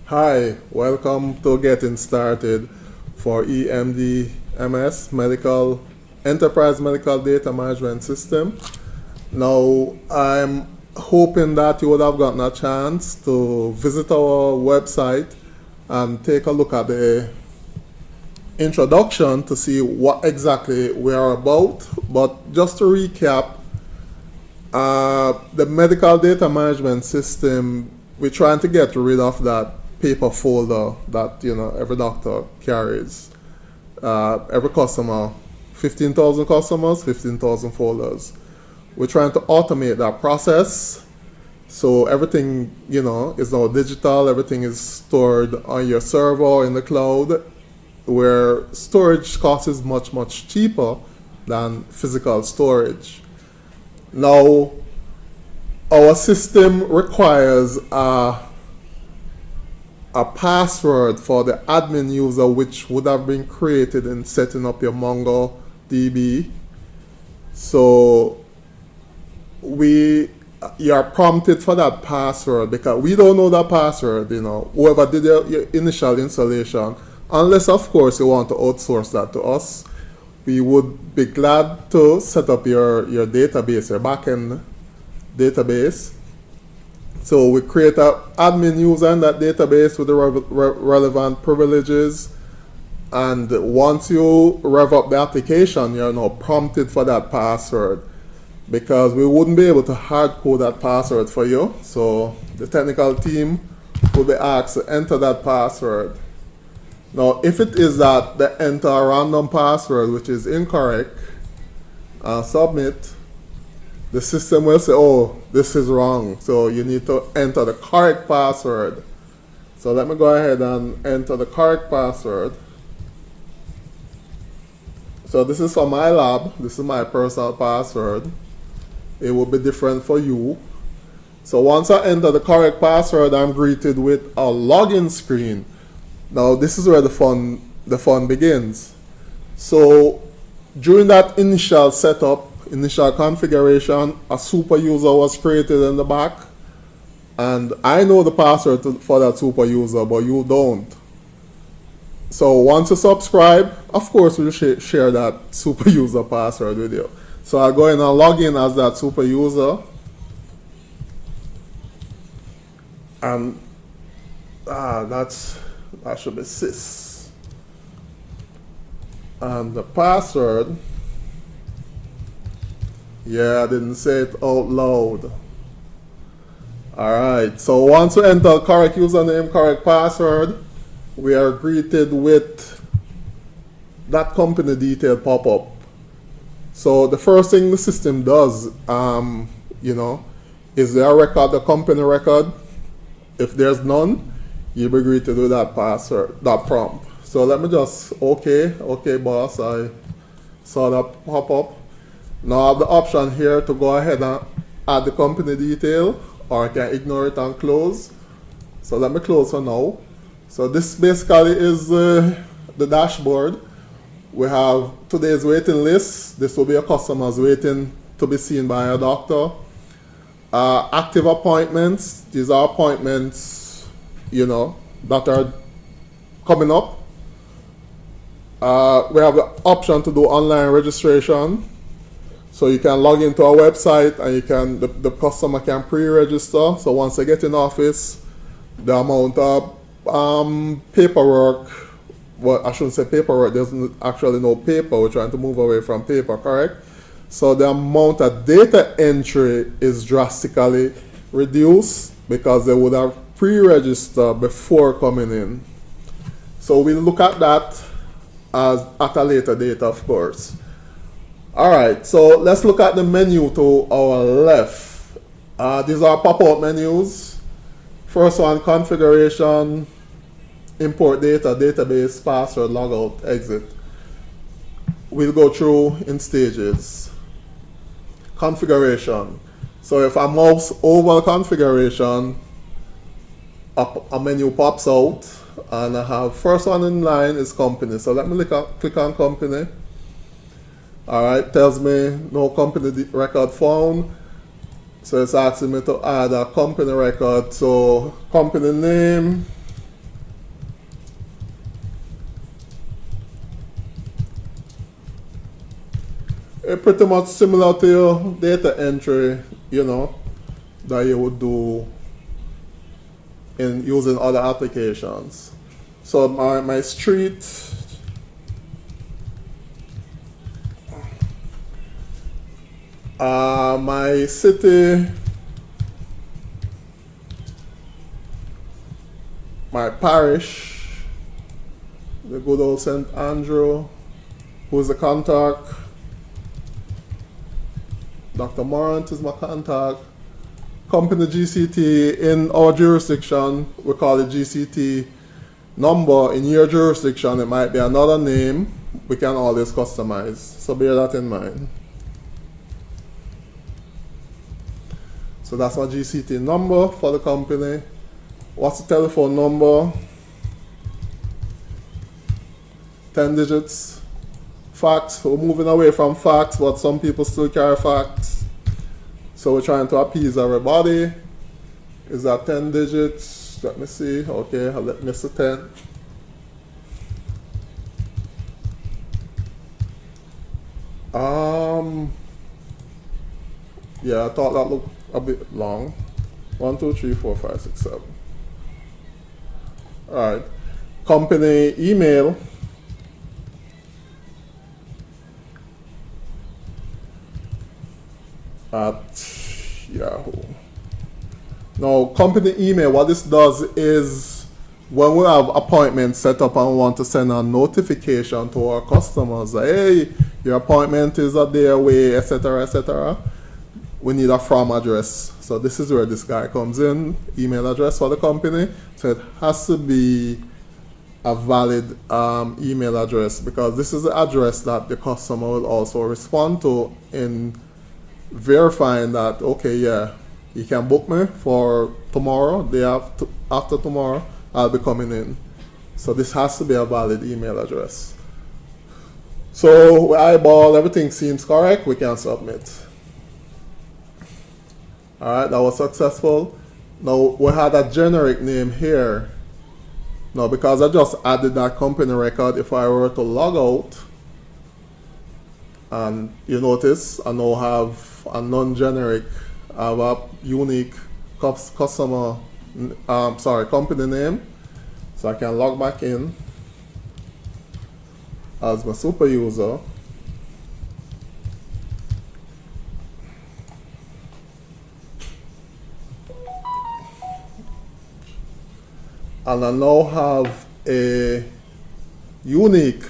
Hi, welcome to Getting Started for EMDMS, Enterprise Medical Data Management System. Now, I'm hoping that you would have gotten a chance to visit our website and take a look at the introduction to see what exactly we are about. But just to recap, the medical data management system, we're trying to get rid of that paper folder that every doctor carries. Every customer, 15,000 customers, 15,000 folders. We're trying to automate that process, so everything is now digital. Everything is stored on your server in the cloud, where storage cost is much cheaper than physical storage. Now, our system requires a password for the admin user, which would have been created in setting up your MongoDB. So you are prompted for that password, because we don't know that password, whoever did your initial installation, unless of course you want to outsource that to us. We would be glad to set up your database, your backend database. So we create an admin user in that database with the relevant privileges, and once you rev up the application, you're now prompted for that password, because we wouldn't be able to hard code that password for you. So the technical team will be asked to enter that password. Now, if it is that they enter a random password which is incorrect, submit, the system will say, oh, this is wrong, so you need to enter the correct password. So let me go ahead and enter the correct password. So this is for my lab. This is my personal password. It will be different for you. So once I enter the correct password, I'm greeted with a login screen. Now this is where the fun begins. So during that initial setup, initial configuration, a super user was created in the back, and I know the password for that super user, but you don't. So once you subscribe, of course we'll share that super user password with you. So I'll go in and log in as that super user, and that should be sys. And the password, yeah, I didn't say it out loud. Alright, so once we enter correct username, correct password, we are greeted with that company detail pop up. So the first thing the system does, is there a record, the company record? If there's none, you'll be greeted with that password, that prompt. So let me just, okay boss, I saw that pop up. Now I have the option here to go ahead and add the company detail, or I can ignore it and close. So let me close for now. So this basically is the dashboard. We have today's waiting list. This will be a customer's waiting to be seen by a doctor. Active appointments. These are appointments, that are coming up. We have the option to do online registration. So you can log into our website, and the customer can pre-register. So once they get in office, the amount of paperwork, well, I shouldn't say paperwork, there's actually no paper. We're trying to move away from paper, correct? So the amount of data entry is drastically reduced, because they would have pre-registered before coming in. So we'll look at that at a later date, of course. Alright, so let's look at the menu to our left. These are pop-out menus. First one, configuration, import data, database, password, logout, exit. We'll go through in stages. Configuration. So if I mouse over configuration, a menu pops out, and I have first one in line is company. So let me click on company. Alright, tells me no company record found. So it's asking me to add a company record. So company name, pretty much similar to your data entry, that you would do in using other applications. So my street, my city, my parish, the good old St. Andrew, who's the contact. Dr. Morant is my contact. Company GCT in our jurisdiction, we call it GCT number. In your jurisdiction, it might be another name. We can always customize, so bear that in mind. So that's my GCT number for the company. What's the telephone number? 10 digits. Fax, we're moving away from fax, but some people still carry fax. So we're trying to appease everybody. Is that 10 digits? Let me see. Okay, I'll let Mr. 10. Yeah, I thought that looked a bit long. 1, 2, 3, 4, 5, 6, 7. All right. Company email. At Yahoo. Now, company email, what this does is when we have appointments set up and we want to send a notification to our customers that, hey, your appointment is a day away, etc., we need a from address. So this is where this guy comes in, email address for the company. So it has to be a valid email address, because this is the address that the customer will also respond to in verifying that, okay, yeah, you can book me for tomorrow, day after tomorrow, I'll be coming in. So this has to be a valid email address. So we eyeball, everything seems correct, we can submit. All right, that was successful. Now we had a generic name here. Now because I just added that company record, if I were to log out, and you notice I now have a non-generic, I have a unique company name. So I can log back in as my super user. And I now have a unique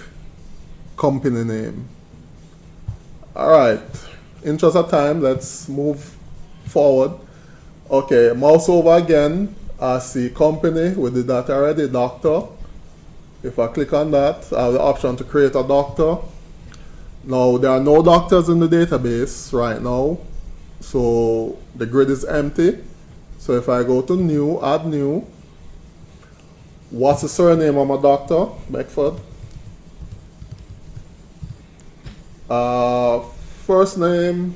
company name. All right, interest of time, let's move forward. Okay, mouse over again. I see company, we did that already, doctor. If I click on that, I have the option to create a doctor. Now, there are no doctors in the database right now, so the grid is empty. So if I go to new, add new, what's the surname of my doctor? Beckford. First name,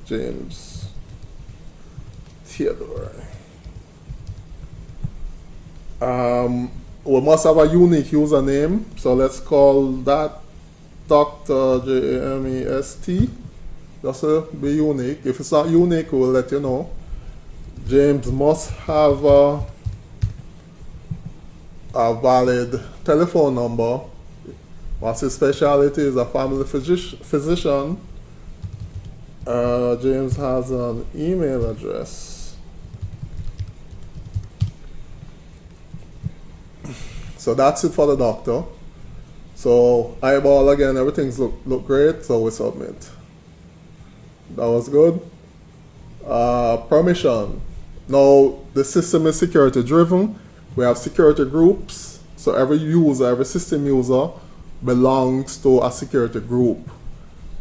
James Theodore. We must have a unique username, so let's call that Dr. JAMEST. Just to be unique. If it's not unique, we'll let you know. James must have a valid telephone number. What's his specialty? Is a family physician. James has an email address. So that's it for the doctor. So eyeball again, everything's look great, so we submit. That was good. Permission. Now the system is security driven. We have security groups. So every user, every system user belongs to a security group.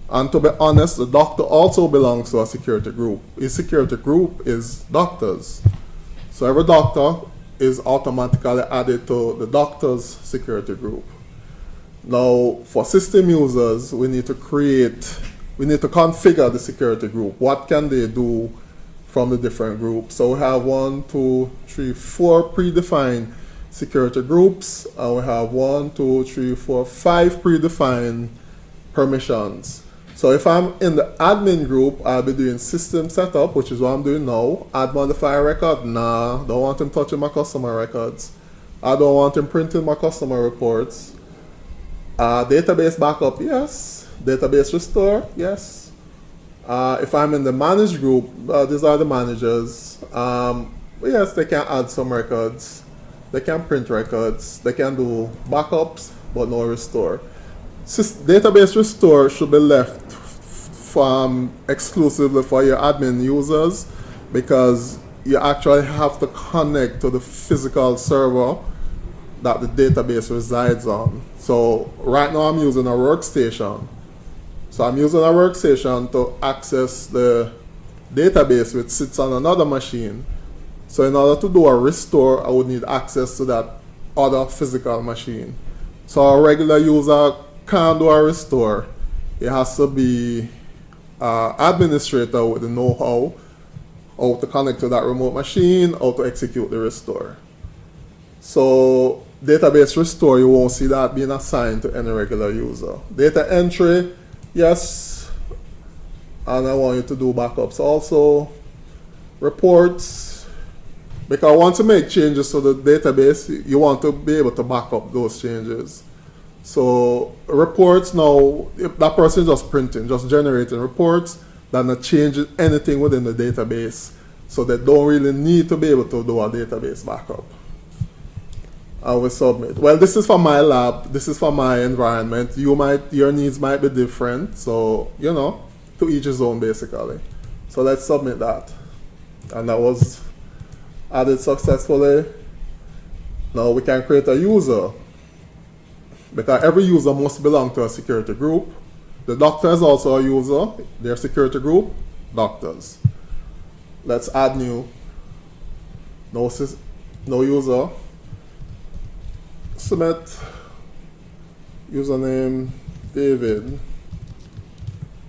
And to be honest, the doctor also belongs to a security group. His security group is doctors. So every doctor is automatically added to the doctor's security group. Now, for system users, we need to configure the security group. What can they do from the different groups? So we have 1, 2, 3, 4 predefined security groups, and we have 1, 2, 3, 4, 5 predefined permissions. So if I'm in the admin group, I'll be doing system setup, which is what I'm doing now. Add modifier record, nah, don't want him touching my customer records. I don't want him printing my customer reports. Database backup, yes. Database restore, yes. If I'm in the managed group, these are the managers. Yes, they can add some records. They can print records. They can do backups, but no restore. Database restore should be left exclusively for your admin users, because you actually have to connect to the physical server that the database resides on. So right now I'm using a workstation. So I'm using a workstation to access the database which sits on another machine. So in order to do a restore, I would need access to that other physical machine. So a regular user can't do a restore. It has to be an administrator with the know-how to connect to that remote machine, how to execute the restore. So database restore, you won't see that being assigned to any regular user. Data entry, yes, and I want you to do backups also. Reports, because once you make changes to the database, you want to be able to back up those changes. So reports now, if that person is just printing, just generating reports, they're not changing anything within the database. So they don't really need to be able to do a database backup. I will submit. Well, this is for my lab, this is for my environment. Your needs might be different, so to each his own basically. So let's submit that. And that was added successfully. Now we can create a user, because every user must belong to a security group. The doctor is also a user, their security group, doctors. Let's add new, no user, submit, username, David,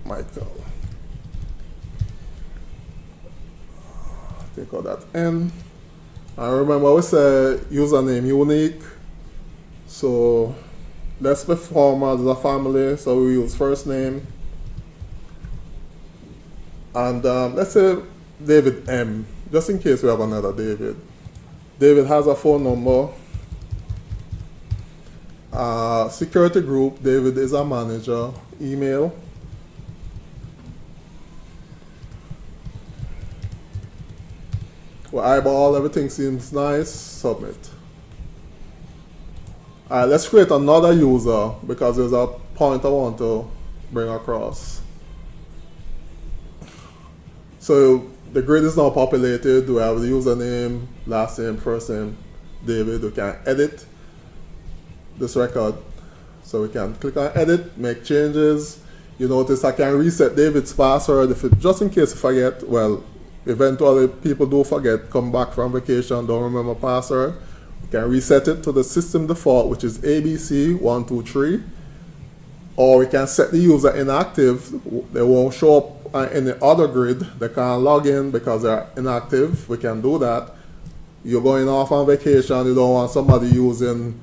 Michael. Take out that N. And remember we say username unique. So let's be formal as a family. So we use first name. And let's say David M, just in case we have another David. David has a phone number. Security group, David is a manager. Email. Well, eyeball, everything seems nice. Submit. Alright, let's create another user, because there's a point I want to bring across. So the grid is now populated. We have the username, last name, first name, David. We can edit this record. So we can click on edit, make changes. You notice I can reset David's password just in case I forget. Well, eventually people do forget, come back from vacation, don't remember password. We can reset it to the system default, which is ABC123. Or we can set the user inactive. They won't show up on any other grid. They can't log in because they're inactive. We can do that. You're going off on vacation, you don't want somebody using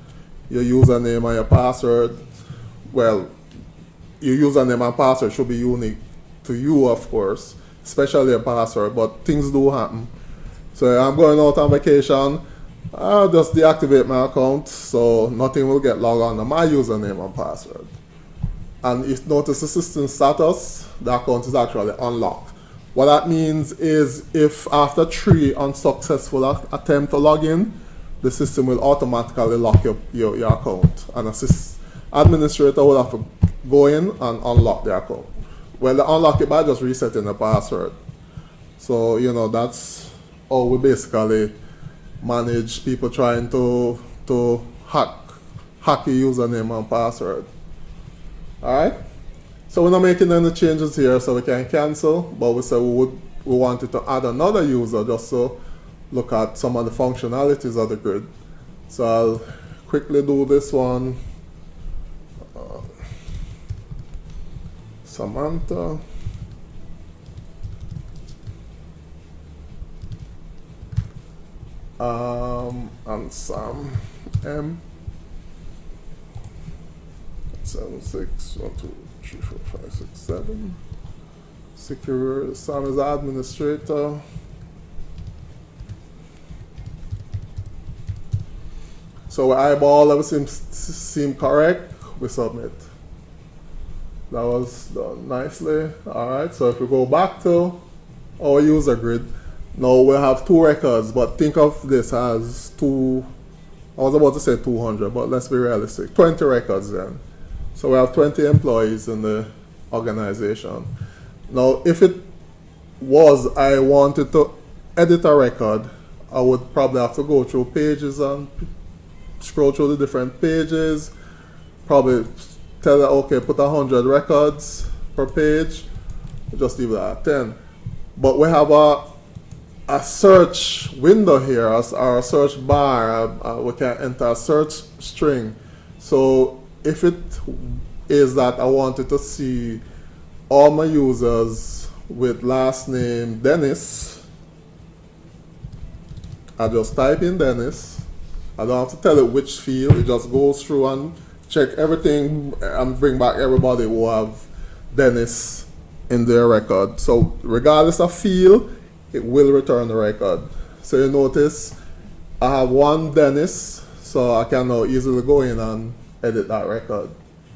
your username and your password. Well, your username and password should be unique to you, of course, especially a password, but things do happen. So I'm going out on vacation, I'll just deactivate my account so nothing will get logged on to my username and password. And if notice the system status, the account is actually unlocked. What that means is if after 3 unsuccessful attempts to log in, the system will automatically lock your account. And an administrator will have to go in and unlock the account. Well, they unlock it by just resetting the password. So, that's how we basically manage people trying to hack your username and password. Alright? So we're not making any changes here, so we can cancel, but we said we wanted to add another user just to look at some of the functionalities of the grid. So I'll quickly do this one. Samantha. And Sam M. 7612. 3, 4, 5, 6, 7. Secure, Sam is the administrator. So we eyeball everything seem correct, we submit. That was done nicely. Alright, so if we go back to our user grid, now we have 2 records, but think of this as I was about to say 200, but let's be realistic. 20 records then. So we have 20 employees in the organization. Now, if it was I wanted to edit a record, I would probably have to go through pages and scroll through the different pages, probably tell it, okay, put 100 records per page, just leave it at 10. But we have a search window here, or a search bar. We can enter a search string. So if it is that I wanted to see all my users with last name Dennis, I just type in Dennis. I don't have to tell it which field. It just goes through and check everything and bring back everybody who have Dennis in their record. So regardless of field, it will return the record. So you notice I have one Dennis, so I can now easily go in and edit that record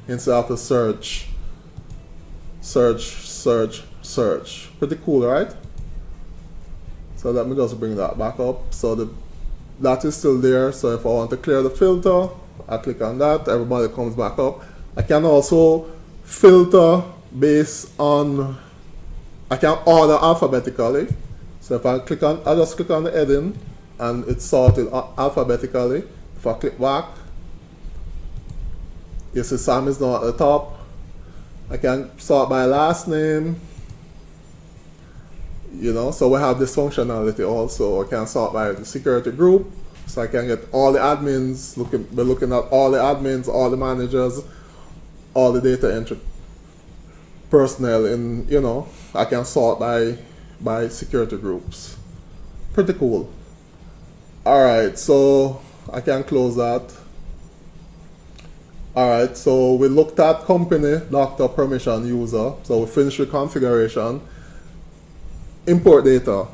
instead of to search. Pretty cool, right? So let me just bring that back up. So that is still there. So if I want to clear the filter, I click on that, everybody comes back up. I can also filter based on, I can order alphabetically. So if I just click on the heading and it's sorted alphabetically. If I click back, you see Sam is now at the top. I can sort by last name. So we have this functionality also. I can sort by the security group, so I can get all the admins, looking at all the admins, all the managers, all the data entry personnel, and I can sort by security groups. Pretty cool. Alright, so I can close that. Alright, so we looked at company, doctor, permission, user. So we finished with configuration. Import data.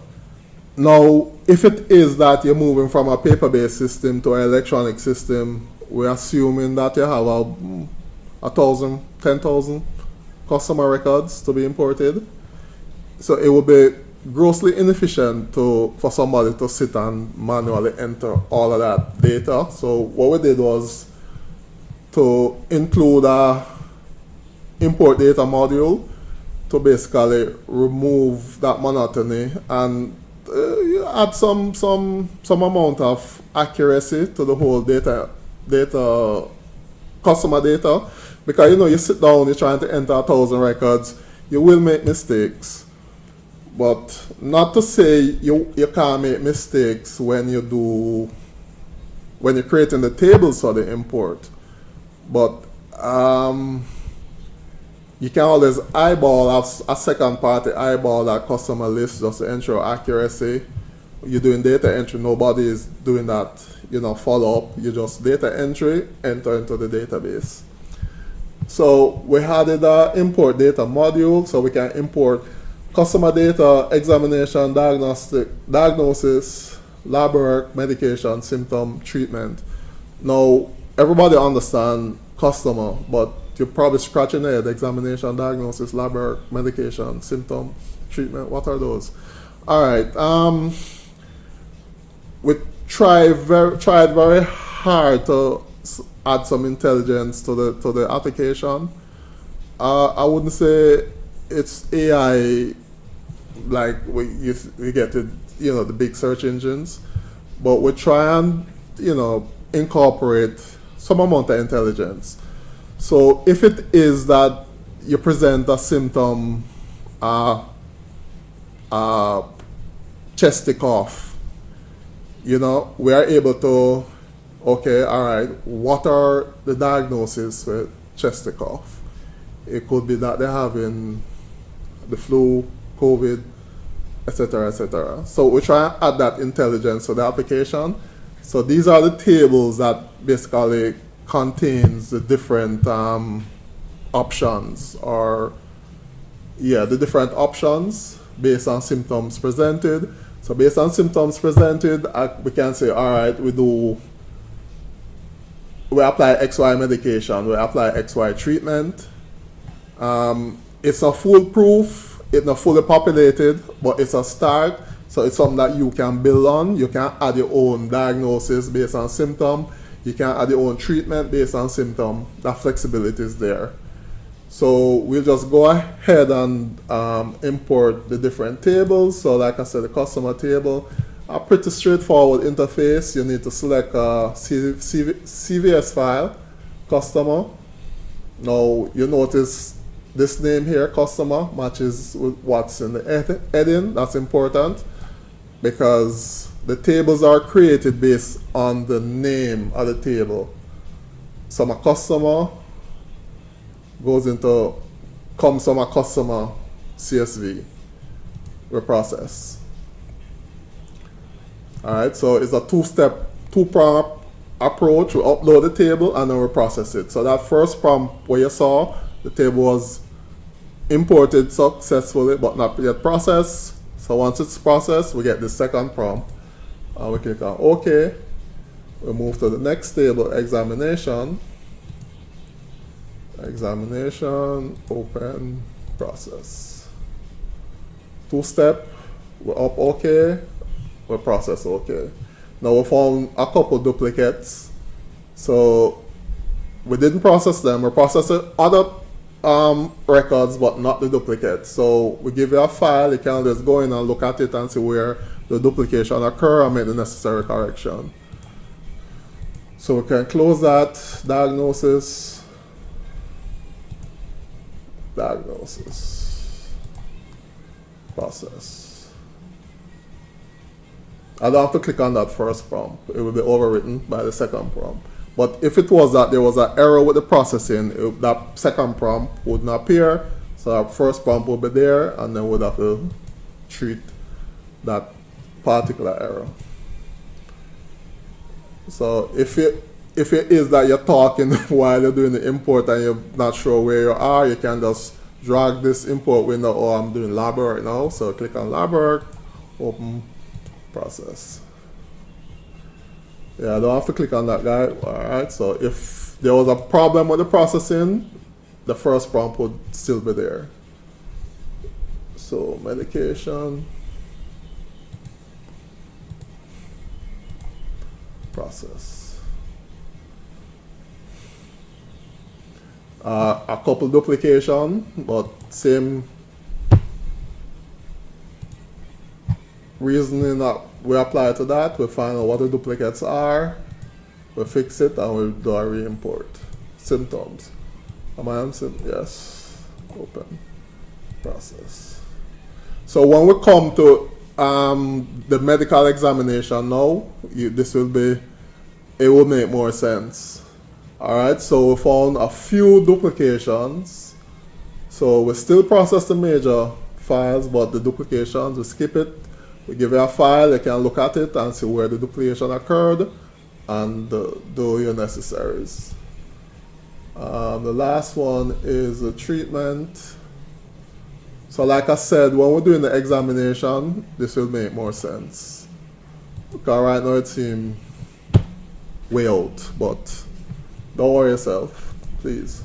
Now, if it is that you're moving from a paper-based system to an electronic system, we're assuming that you have 1,000, 10,000 customer records to be imported. So it would be grossly inefficient for somebody to sit and manually enter all of that data. So what we did was to include a import data module to basically remove that monotony and add some amount of accuracy to the whole customer data. Because you sit down, you're trying to enter 1,000 records, you will make mistakes. But not to say you can't make mistakes when you're creating the tables for the import. But you can always eyeball a second party eyeball that customer list just to ensure accuracy. You're doing data entry, nobody is doing that, follow up. You just data entry, enter into the database. So we added an import data module, so we can import customer data, examination, diagnosis, lab work, medication, symptom, treatment. Now, everybody understands customer, but you're probably scratching your head. Examination, diagnosis, lab work, medication, symptom, treatment. What are those? All right. We tried very hard to add some intelligence to the application. I wouldn't say it's AI like we get to the big search engines, but we try and incorporate some amount of intelligence. So if it is that you present a symptom, chesty cough, we are able to, okay, all right, what are the diagnoses with chesty cough? It could be that they're having the flu, COVID, etc., etc. So we try and add that intelligence to the application. So these are the tables that basically contains the different options, or yeah, the different options based on symptoms presented. So based on symptoms presented, we can say, all right, we apply XY medication, we apply XY treatment. It's not foolproof, it's not fully populated, but it's a start. So it's something that you can build on. You can add your own diagnosis based on symptom. You can add your own treatment based on symptom. That flexibility is there. So we'll just go ahead and import the different tables. So like I said, the customer table, a pretty straightforward interface. You need to select a CVS file, customer. Now you notice this name here, customer, matches with what's in the heading. That's important because the tables are created based on the name of the table. So my customer comes from a customer CSV we process. Alright, so it's a two-prong approach. We upload the table and then we process it. So that first prompt where you saw, the table was imported successfully but not yet processed. So once it's processed, we get the second prompt. And we click on OK. We move to the next table, examination. Examination, open, process. Two-step, we're up OK, we process OK. Now we found a couple duplicates. So we didn't process them, we processed other records but not the duplicates. So we give you a file, you can just go in and look at it and see where the duplication occur and make the necessary correction. So we can close that, diagnosis, process. I don't have to click on that first prompt. It will be overwritten by the second prompt. But if it was that there was an error with the processing, that second prompt wouldn't appear. So our first prompt will be there, and then we'd have to treat that particular error. So if it is that you're talking while you're doing the import and you're not sure where you are, you can just drag this import window. Oh, I'm doing lab right now, so click on lab work, open, process. Yeah, I don't have to click on that guy. Alright, so if there was a problem with the processing, the first prompt would still be there. So medication, process. A couple duplication, but same reasoning that we apply to that. We find out what the duplicates are, we fix it, and we do a re-import. Symptoms. Am I on symptoms? Yes. Open. Process. So when we come to the medical examination now, it will make more sense. Alright, so we found a few duplications. So we still process the major files, but the duplications, we skip it. We give you a file, you can look at it and see where the duplication occurred and do your necessaries. The last one is the treatment. So like I said, when we're doing the examination, this will make more sense. Because right now it seems way out, but don't worry yourself, please.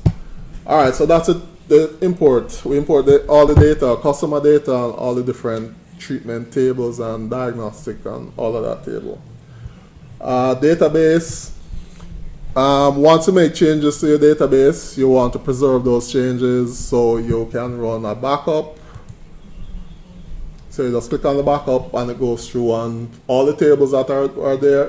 Alright, so that's it. The import. We import all the data, customer data, and all the different treatment tables and diagnostic and all of that table. Database. Once you make changes to your database, you want to preserve those changes so you can run a backup. So you just click on the backup and it goes through, and all the tables that are there,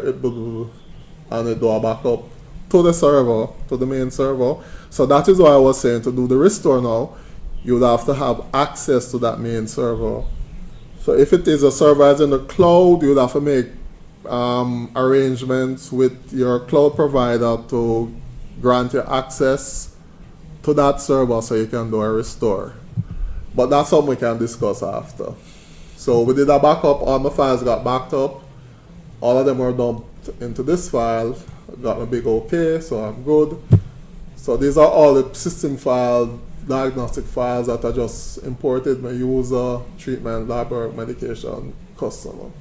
and it do a backup to the server, to the main server. So that is why I was saying to do the restore now, you would have to have access to that main server. So if it is a server as in the cloud, you would have to make arrangements with your cloud provider to grant you access to that server so you can do a restore. But that's something we can discuss after. So we did a backup, all my files got backed up, all of them were dumped into this file, got my big OK, so I'm good. So these are all the system files, diagnostic files that are just imported by user, treatment, lab work, medication, customer.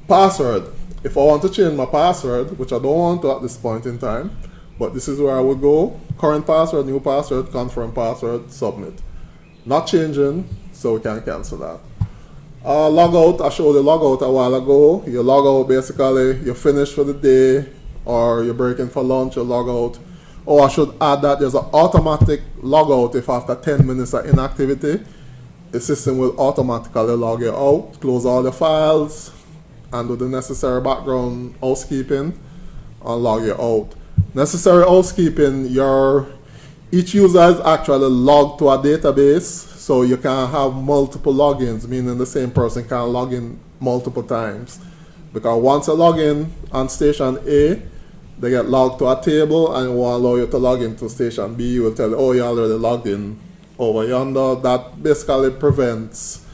Password. If I want to change my password, which I don't want to at this point in time, but this is where I would go. Current password, new password, confirm password, submit. Not changing, so we can cancel that. Logout, I showed you logout a while ago. You log out basically, you're finished for the day, or you're breaking for lunch, you log out. Oh, I should add that there's an automatic logout if after 10 minutes of inactivity, the system will automatically log you out, close all the files, and do the necessary background housekeeping, and log you out. Necessary housekeeping, each user is actually logged to a database, so you can have multiple logins, meaning the same person can log in multiple times. Because once you log in on station A, they get logged to a table and it won't allow you to log into station B. You will tell you, oh, you already logged in over yonder. That basically prevents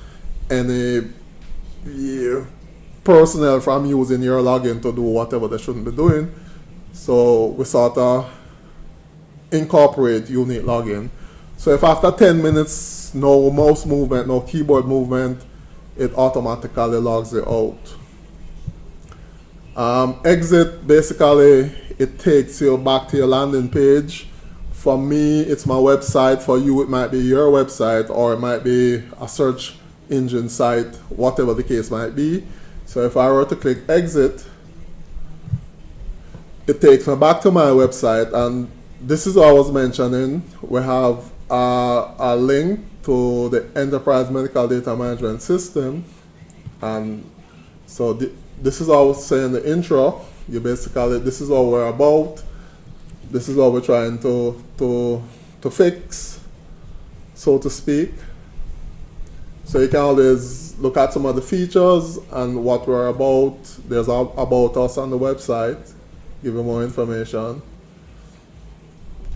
any personnel from using your login to do whatever they shouldn't be doing. So we sort of incorporate unique login. So if after 10 minutes, no mouse movement, no keyboard movement, it automatically logs it out. Exit, basically, it takes you back to your landing page. For me, it's my website. For you, it might be your website, or it might be a search engine site, whatever the case might be. So if I were to click exit, it takes me back to my website, and this is what I was mentioning. We have a link to the Enterprise Medical Data Management System, and so this is what I was saying in the intro. You basically, this is what we're about. This is what we're trying to fix, so to speak. So you can always look at some of the features and what we're about. There's about us on the website, give you more information.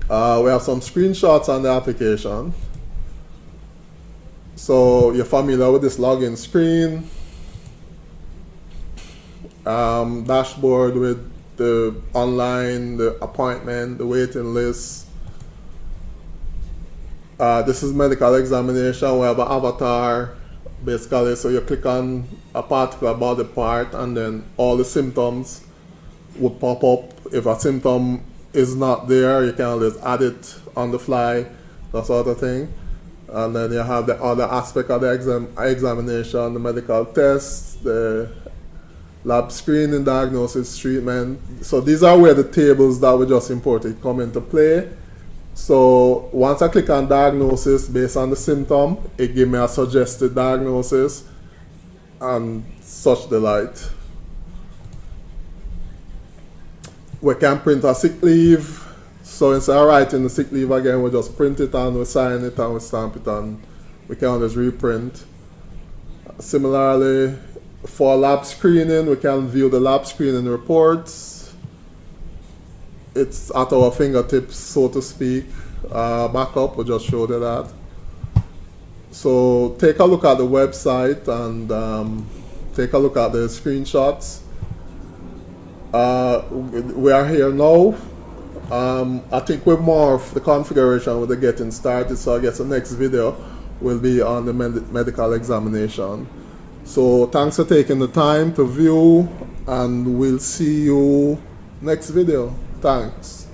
We have some screenshots on the application. So you're familiar with this login screen. Dashboard with the online, the appointment, the waiting list. This is medical examination. We have an avatar, basically, so you click on a particular body part and then all the symptoms would pop up. If a symptom is not there, you can always add it on the fly, that sort of thing. And then you have the other aspect of the examination, the medical tests, the lab screening, diagnosis, treatment. So these are where the tables that we just imported come into play. So once I click on diagnosis based on the symptom, it gives me a suggested diagnosis and such the like. We can print a sick leave. So instead of writing the sick leave again, we just print it and we sign it and we stamp it and we can always reprint. Similarly, for lab screening, we can view the lab screening reports. It's at our fingertips, so to speak. Backup, we just showed you that. So take a look at the website and take a look at the screenshots. We are here now. I think we've morphed the configuration with the getting started, so I guess the next video will be on the medical examination. So thanks for taking the time to view, and we'll see you next video. Thanks.